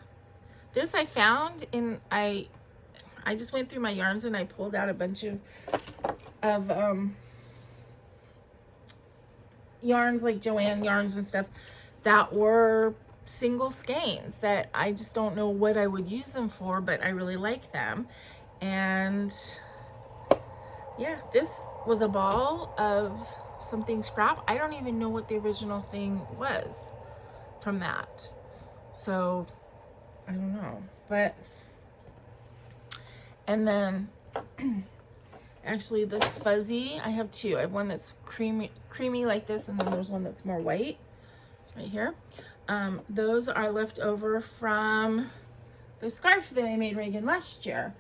this I found in, I just went through my yarns and I pulled out a bunch of yarns, like Joanne yarns and stuff, that were single skeins that I just don't know what I would use them for, but I really like them. And yeah, this was a ball of something scrap. I don't even know what the original thing was from that. So I don't know, but, and then actually this fuzzy, I have two. I have one that's creamy like this, and then there's one that's more white right here. Those are left over from the scarf that I made Reagan last year.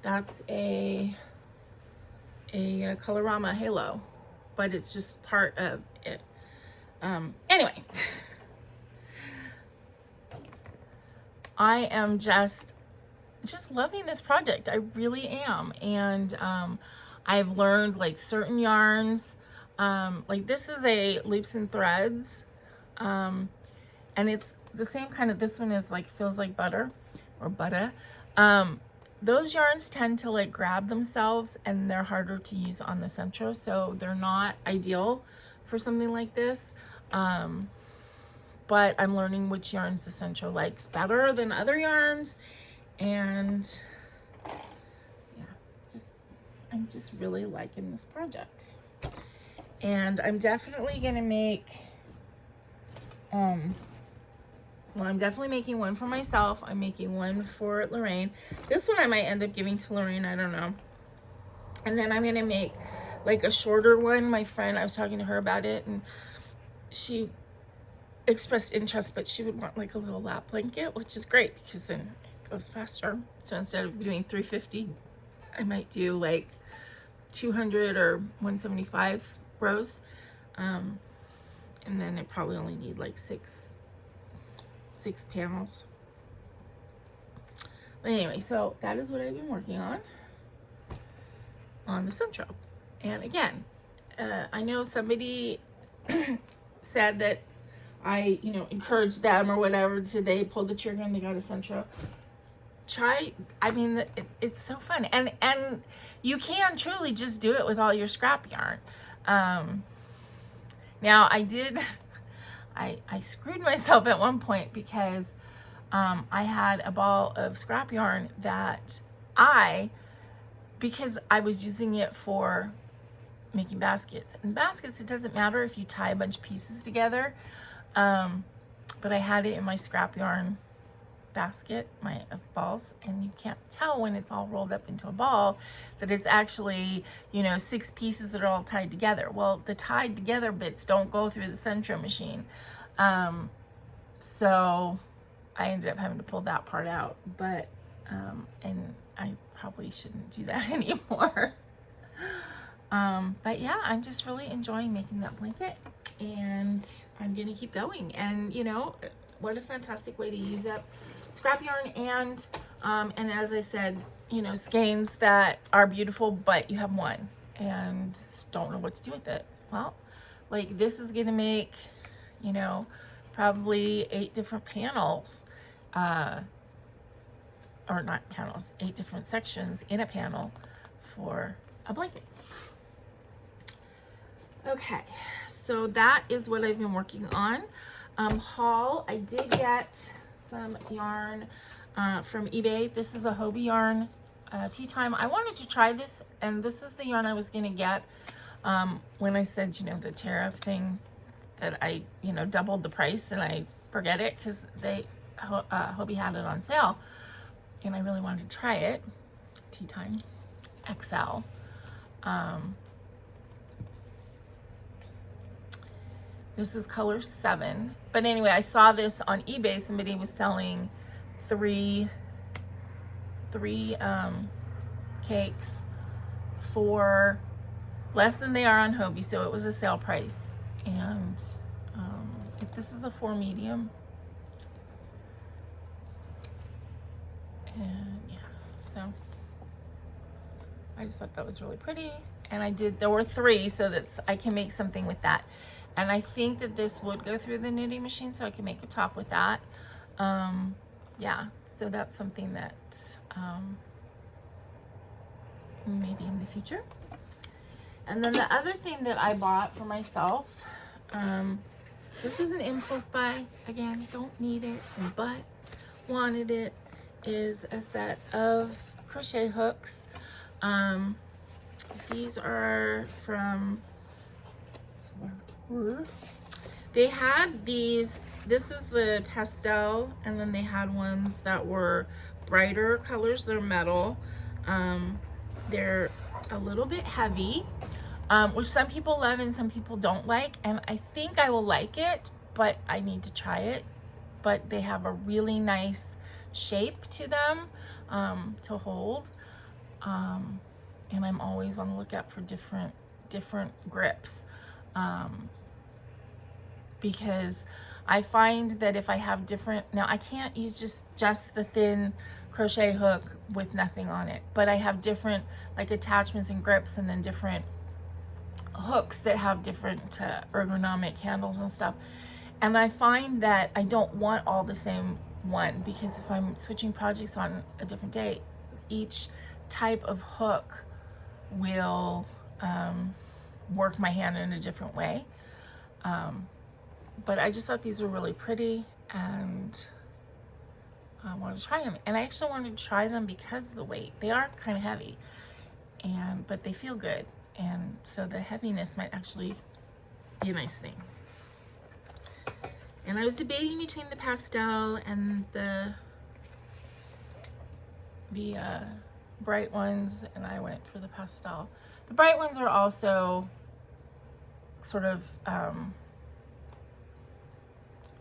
That's a Colorama halo, but it's just part of it. Anyway, I am just loving this project. I really am. And I've learned like certain yarns, like this is a Loops and Threads, and it's the same kind of, this one is like, feels like butter or butter. Those yarns tend to like grab themselves and they're harder to use on the Centro, so they're not ideal for something like this. But I'm learning which yarns the Centro likes better than other yarns. And yeah, I'm just really liking this project. And I'm definitely gonna make, well, I'm definitely making one for myself. I'm making one for Lorraine. This one I might end up giving to Lorraine, I don't know. And then I'm gonna make like a shorter one. My friend, I was talking to her about it, and she expressed interest, but she would want like a little lap blanket, which is great because then goes faster. So instead of doing 350, I might do like 200 or 175 rows, and then I probably only need like six panels. But anyway, so that is what I've been working on the Centro. And again, I know somebody said that I, you know, encouraged them or whatever, so they pulled the trigger and they got a Centro. Try, I mean, it's so fun, and you can truly just do it with all your scrap yarn. Now I did, I screwed myself at one point because I had a ball of scrap yarn that because I was using it for making baskets, and baskets, it doesn't matter if you tie a bunch of pieces together, but I had it in my scrap yarn basket, of balls, and you can't tell when it's all rolled up into a ball that it's actually, you know, 6 pieces that are all tied together. Well, the tied together bits don't go through the Centro machine. So I ended up having to pull that part out, but, and I probably shouldn't do that anymore. But yeah, I'm just really enjoying making that blanket, and I'm gonna keep going. And you know, what a fantastic way to use up scrap yarn and as I said, you know, skeins that are beautiful, but you have one and don't know what to do with it. Well, like this is gonna make, you know, probably 8 different panels, or not panels, 8 different sections in a panel for a blanket. Okay, so that is what I've been working on. Haul, I did get some yarn from eBay. This is a Hobie yarn tea time. I wanted to try this, and this is the yarn I was gonna get when I said, you know, the tariff thing, that I, you know, doubled the price and I forget it because they Hobie had it on sale, and I really wanted to try it. Tea time XL. This is color 7. But anyway, I saw this on eBay. Somebody was selling three cakes for less than they are on Hobie, so it was a sale price. And if this is a 4 medium, and yeah, so I just thought that was really pretty. And there were 3, so that's, I can make something with that. And I think that this would go through the knitting machine, so I can make a top with that. Yeah, so that's something that maybe in the future. And then the other thing that I bought for myself, this was an impulse buy. Again, don't need it, but wanted it, is a set of crochet hooks. These are from, they had these, this is the pastel, and then they had ones that were brighter colors. They're metal. They're a little bit heavy, which some people love and some people don't like, and I think I will like it, but I need to try it. But they have a really nice shape to them, to hold, and I'm always on the lookout for different grips, because I find that if I have different, now I can't use just the thin crochet hook with nothing on it, but I have different like attachments and grips, and then different hooks that have different ergonomic handles and stuff. And I find that I don't want all the same one, because if I'm switching projects on a different day, each type of hook will work my hand in a different way. But I just thought these were really pretty, and I wanted to try them. And I actually wanted to try them because of the weight. They are kind of heavy, but they feel good. And so the heaviness might actually be a nice thing. And I was debating between the pastel and the bright ones, and I went for the pastel. The bright ones are also sort of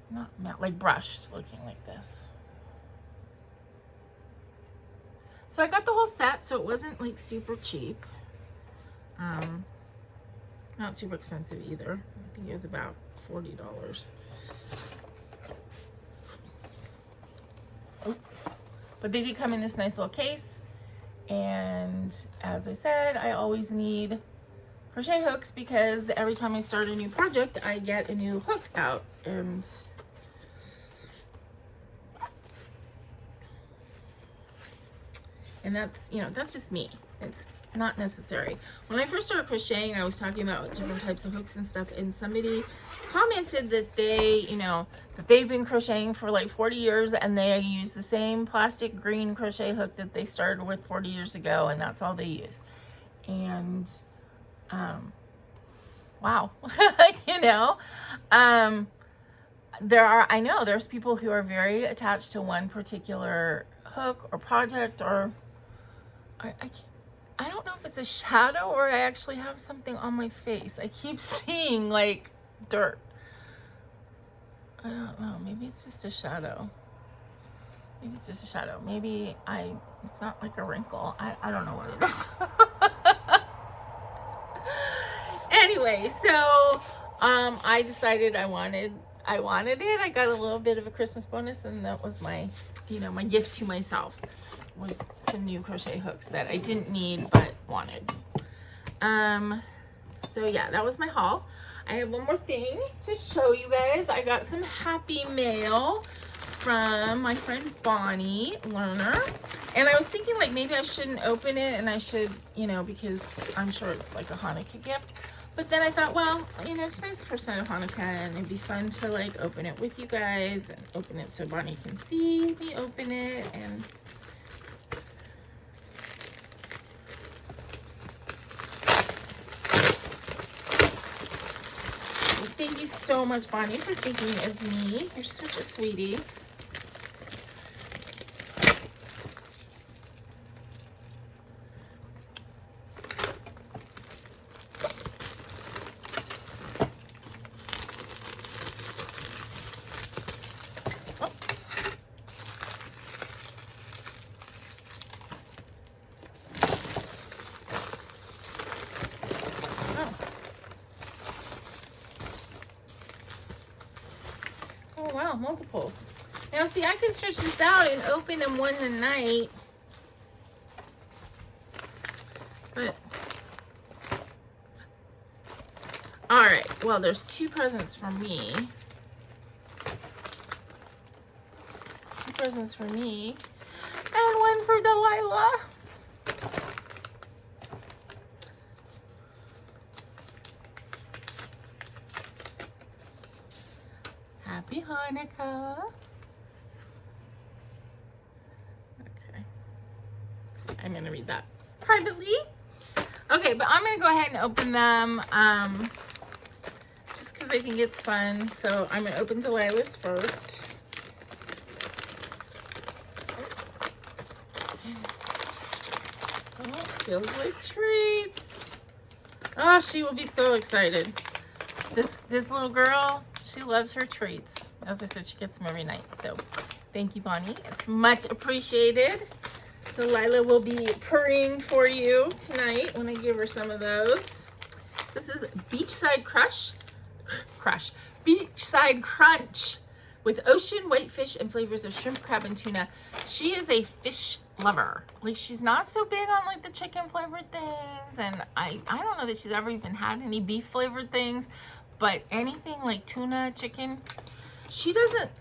not matte, like brushed looking like this. So I got the whole set, so it wasn't like super cheap. Not super expensive either. I think it was about $40. Oh. But they did come in this nice little case, and as I said, I always need crochet hooks because every time I start a new project, I get a new hook out, and that's, you know, that's just me. It's not necessary. When I first started crocheting, I was talking about different types of hooks and stuff, and somebody commented that they, you know, that they've been crocheting for like 40 years and they use the same plastic green crochet hook that they started with 40 years ago, and that's all they use. And wow. You know, I know there's people who are very attached to one particular hook or project, or I don't know if it's a shadow or I actually have something on my face. I keep seeing like dirt. I don't know, maybe it's just a shadow. Maybe it's just a shadow. Maybe it's not like a wrinkle. I don't know what it is. Anyway, so I decided I wanted it. I got a little bit of a Christmas bonus, and that was my, you know, my gift to myself was some new crochet hooks that I didn't need but wanted. So yeah, that was my haul. I have one more thing to show you guys. I got some happy mail from my friend Bonnie Lerner, and I was thinking like maybe I shouldn't open it, and I should, you know, because I'm sure it's like a Hanukkah gift. But then I thought, well, you know, it's nice for Hanukkah, and it'd be fun to like open it with you guys and open it so Bonnie can see me open it. And thank you so much, Bonnie, for thinking of me. You're such a sweetie. Oh wow, multiples. Now see, I can stretch this out and open them one a night. But all right, well, there's 2 presents for me. 2 presents for me and 1 for Delilah. Happy Hanukkah. Okay. I'm going to read that privately. Okay, but I'm going to go ahead and open them just because I think it's fun. So I'm going to open Delilah's first. Oh, feels like treats. Oh, she will be so excited. This little girl, she loves her treats. As I said, she gets them every night. So thank you, Bonnie. It's much appreciated. Delilah will be purring for you tonight when I give her some of those. This is Beachside Beachside Crunch with ocean, whitefish, and flavors of shrimp, crab, and tuna. She is a fish lover. Like, she's not so big on like the chicken flavored things, and I don't know that she's ever even had any beef flavored things, but anything like tuna, chicken, she doesn't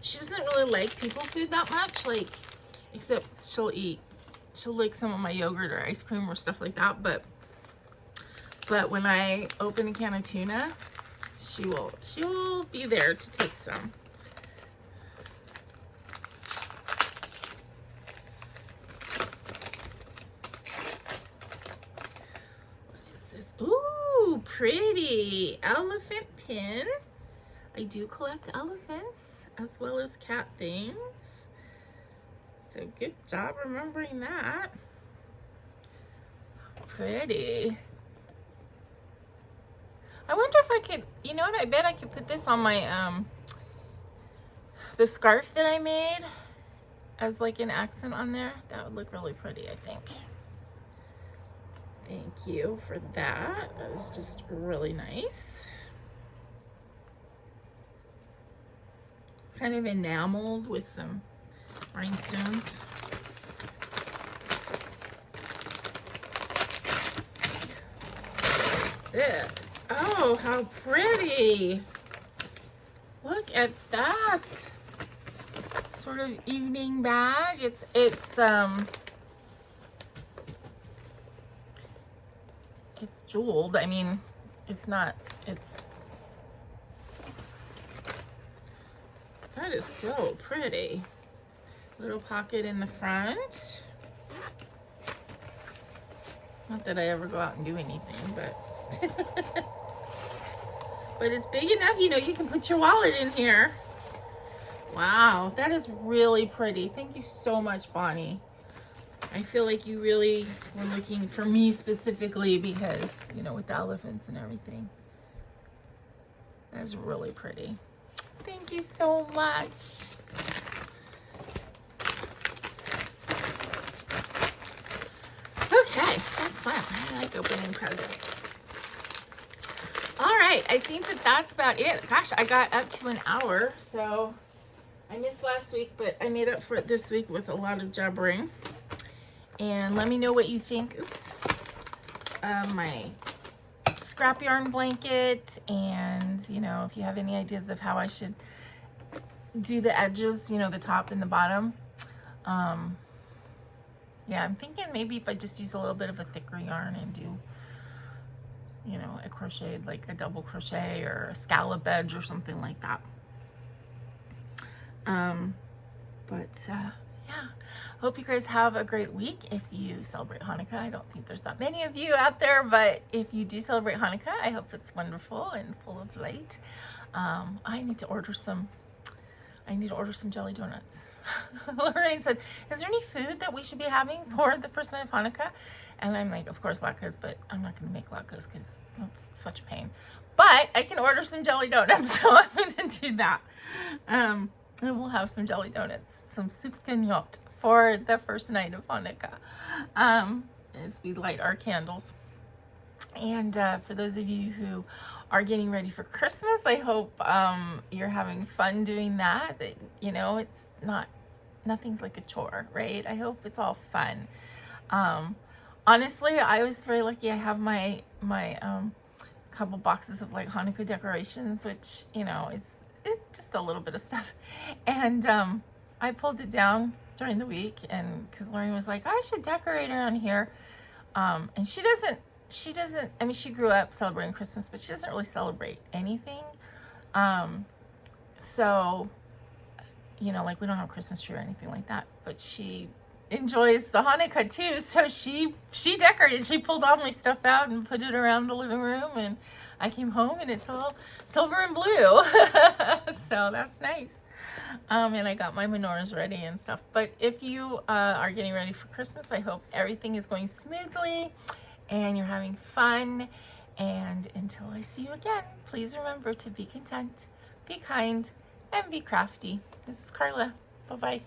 really like people food that much, like, except she'll like some of my yogurt or ice cream or stuff like that, but when I open a can of tuna, she will be there to take some. What is this? Ooh, pretty elephant pin. I do collect elephants as well as cat things. So good job remembering that. Pretty. I wonder if I could, you know what, I bet I could put this on my, the scarf that I made as like an accent on there. That would look really pretty, I think. Thank you for that. That is just really nice. It's kind of enameled with some rhinestones. What's this? Oh, how pretty. Look at that. Sort of evening bag. It's jeweled. I mean, it's not, that is so pretty. Little pocket in the front. Not that I ever go out and do anything, but but it's big enough, you know, you can put your wallet in here. Wow, that is really pretty. Thank you so much, Bonnie. I feel like you really were looking for me specifically because, you know, with the elephants and everything. That is really pretty. Thank you so much. Okay, that's fun. I like opening presents. All right, I think that's about it. Gosh, I got up to an hour, so I missed last week, but I made up for it this week with a lot of jabbering. And let me know what you think. Oops. My scrap yarn blanket, and you know, if you have any ideas of how I should do the edges, you know, the top and the bottom. Yeah, I'm thinking maybe if I just use a little bit of a thicker yarn and do, you know, a crocheted, like a double crochet or a scallop edge or something like that. Yeah, hope you guys have a great week. If you celebrate Hanukkah, I don't think there's that many of you out there, but if you do celebrate Hanukkah, I hope it's wonderful and full of light. I need to order some jelly donuts. Lorraine said, is there any food that we should be having for the first night of Hanukkah? And I'm like, of course latkes, but I'm not going to make latkes because it's such a pain. But I can order some jelly donuts, so I'm going to do that. And we'll have some jelly donuts, some soup gagnot for the first night of Hanukkah, as we light our candles. And for those of you who are getting ready for Christmas, I hope you're having fun doing that. You know, it's nothing's like a chore, right? I hope it's all fun. Honestly, I was very lucky. I have my couple boxes of like Hanukkah decorations, which, you know, it's just a little bit of stuff. And I pulled it down during the week, and because Lorraine was like, I should decorate around here. And she doesn't, I mean, she grew up celebrating Christmas, but she doesn't really celebrate anything. So, you know, like we don't have a Christmas tree or anything like that, but she enjoys the Hanukkah too. So she decorated, she pulled all my stuff out and put it around the living room, and I came home and it's all silver and blue. So that's nice. And I got my menorahs ready and stuff. But if you are getting ready for Christmas, I hope everything is going smoothly and you're having fun. And until I see you again, please remember to be content, be kind, and be crafty. This is Karla. Bye-bye.